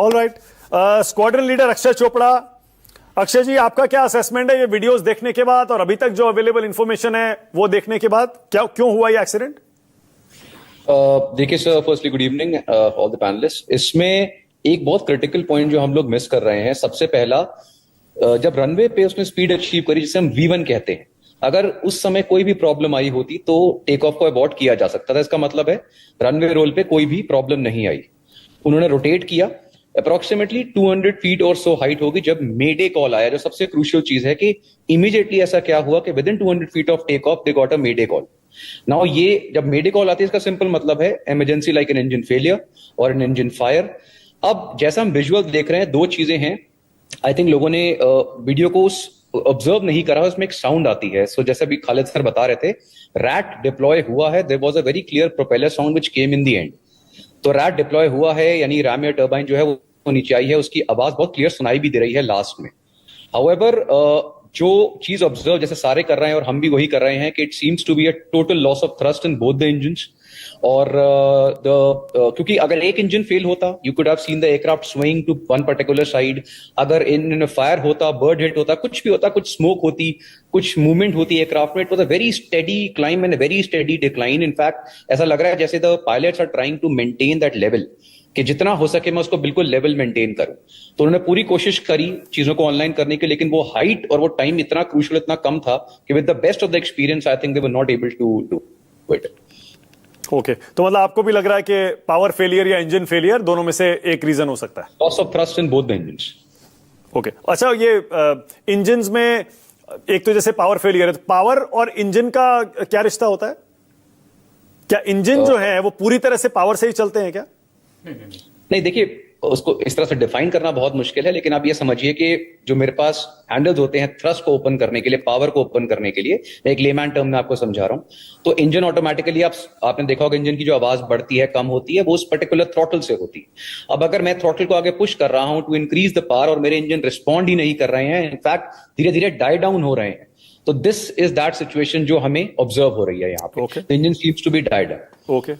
All right, squadron leader Akshay Chopra. Akshay ji, आपका क्या assessment है ये वीडियोस देखने के बाद और अभी तक जो अवेलेबल इंफॉर्मेशन है वो देखने के बाद? क्या क्यों हुआ ये एक्सीडेंट? देखिए sir, firstly good evening all the panelist. इसमें एक बहुत क्रिटिकल पॉइंट जो हम लोग मिस कर रहे हैं। सबसे पहला, जब रनवे पे उसने स्पीड अचीव करी जिसे हम V1 कहते हैं, अगर उस समय कोई भी प्रॉब्लम आई होती तो टेक ऑफ को अबॉर्ट किया जा सकता था। इसका मतलब है रनवे रोल पे कोई भी प्रॉब्लम नहीं आई। उन्होंने रोटेट किया, अप्रोक्सीमेटली 200 फीट और सो हाइट होगी जब मेडे कॉल आया। जो सबसे क्रूशियल चीज है कि इमीडिएटली ऐसा क्या हुआ कि within 200 feet of take off they got a mayday call. Now ये जब मेडे कॉल आती है, इसका सिंपल मतलब है emergency like an engine failure और एन इंजन फायर। अब जैसा हम विजुअल देख रहे हैं, दो चीजें हैं। आई थिंक लोगों ने वीडियो को ऑब्जर्व नहीं करा, उसमें एक साउंड आती है। सो जैसे अभी खालिद सर बता रहे थे, रैट डिप्लॉय हुआ है, there was a very clear propeller sound which came in the end. तो रैट डिप्लॉय हुआ है, यानी रैम या टर्बाइन जो है वो नीचे आई है, उसकी आवाज बहुत क्लियर सुनाई भी दे रही है लास्ट में। हाउएवर जो चीज ऑब्जर्व जैसे सारे कर रहे हैं और हम भी वही कर रहे हैं कि it seems to be a total loss of thrust in both the engines. और क्योंकि अगर एक इंजन फेल होता, you could have seen the aircraft swing to one particular side. अगर इन फायर होता, बर्ड हिट होता, कुछ भी होता, कुछ स्मोक होती, कुछ मूवमेंट होती एयरक्राफ्ट में, it was a very steady climb and a very steady decline. In fact ऐसा लग रहा है जैसे the pilots are trying to maintain that level, कि जितना हो सके मैं उसको बिल्कुल लेवल मेंटेन करूं। तो उन्होंने पूरी कोशिश करी चीजों को ऑनलाइन करने की, लेकिन वो हाइट और वो टाइम इतना क्रूशियल, इतना कम था कि with the best of the experience I think they were not able to do it. Okay, तो मतलब आपको भी लग रहा है कि पावर फेलियर या इंजन फेलियर दोनों में से एक रीजन हो सकता है? Loss of thrust in both the engines. Okay, अच्छा, ये इंजन्स में एक तो जैसे पावर फेलियर है, तो पावर और इंजन का क्या रिश्ता होता है? क्या इंजन जो है वो पूरी तरह से पावर से ही चलते हैं क्या? नहीं, देखिए उसको इस तरह से डिफाइन करना बहुत मुश्किल है, लेकिन आप ये समझिए कि जो मेरे पास हैंडल्स होते हैं थ्रस्ट को ओपन करने के लिए, पावर को ओपन करने के लिए, मैं एक लेमैन टर्म में आपको समझा रहा हूं। तो इंजन ऑटोमेटिकली आपने देखा होगा, इंजन की जो आवाज बढ़ती है, कम होती है, वो उस पर्टिकुलर थ्रॉटल से होती है। अब अगर मैं थ्रॉटल को आगे पुश कर रहा हूं टू इंक्रीज द पावर और मेरे इंजन रिस्पॉन्ड ही नहीं कर रहे हैं, इनफैक्ट धीरे धीरे डाई डाउन हो रहे हैं, तो दिस इज दैट सिचुएशन जो हमें ऑब्जर्व हो रही है यहाँ पे। Engine seems to be die down. Okay.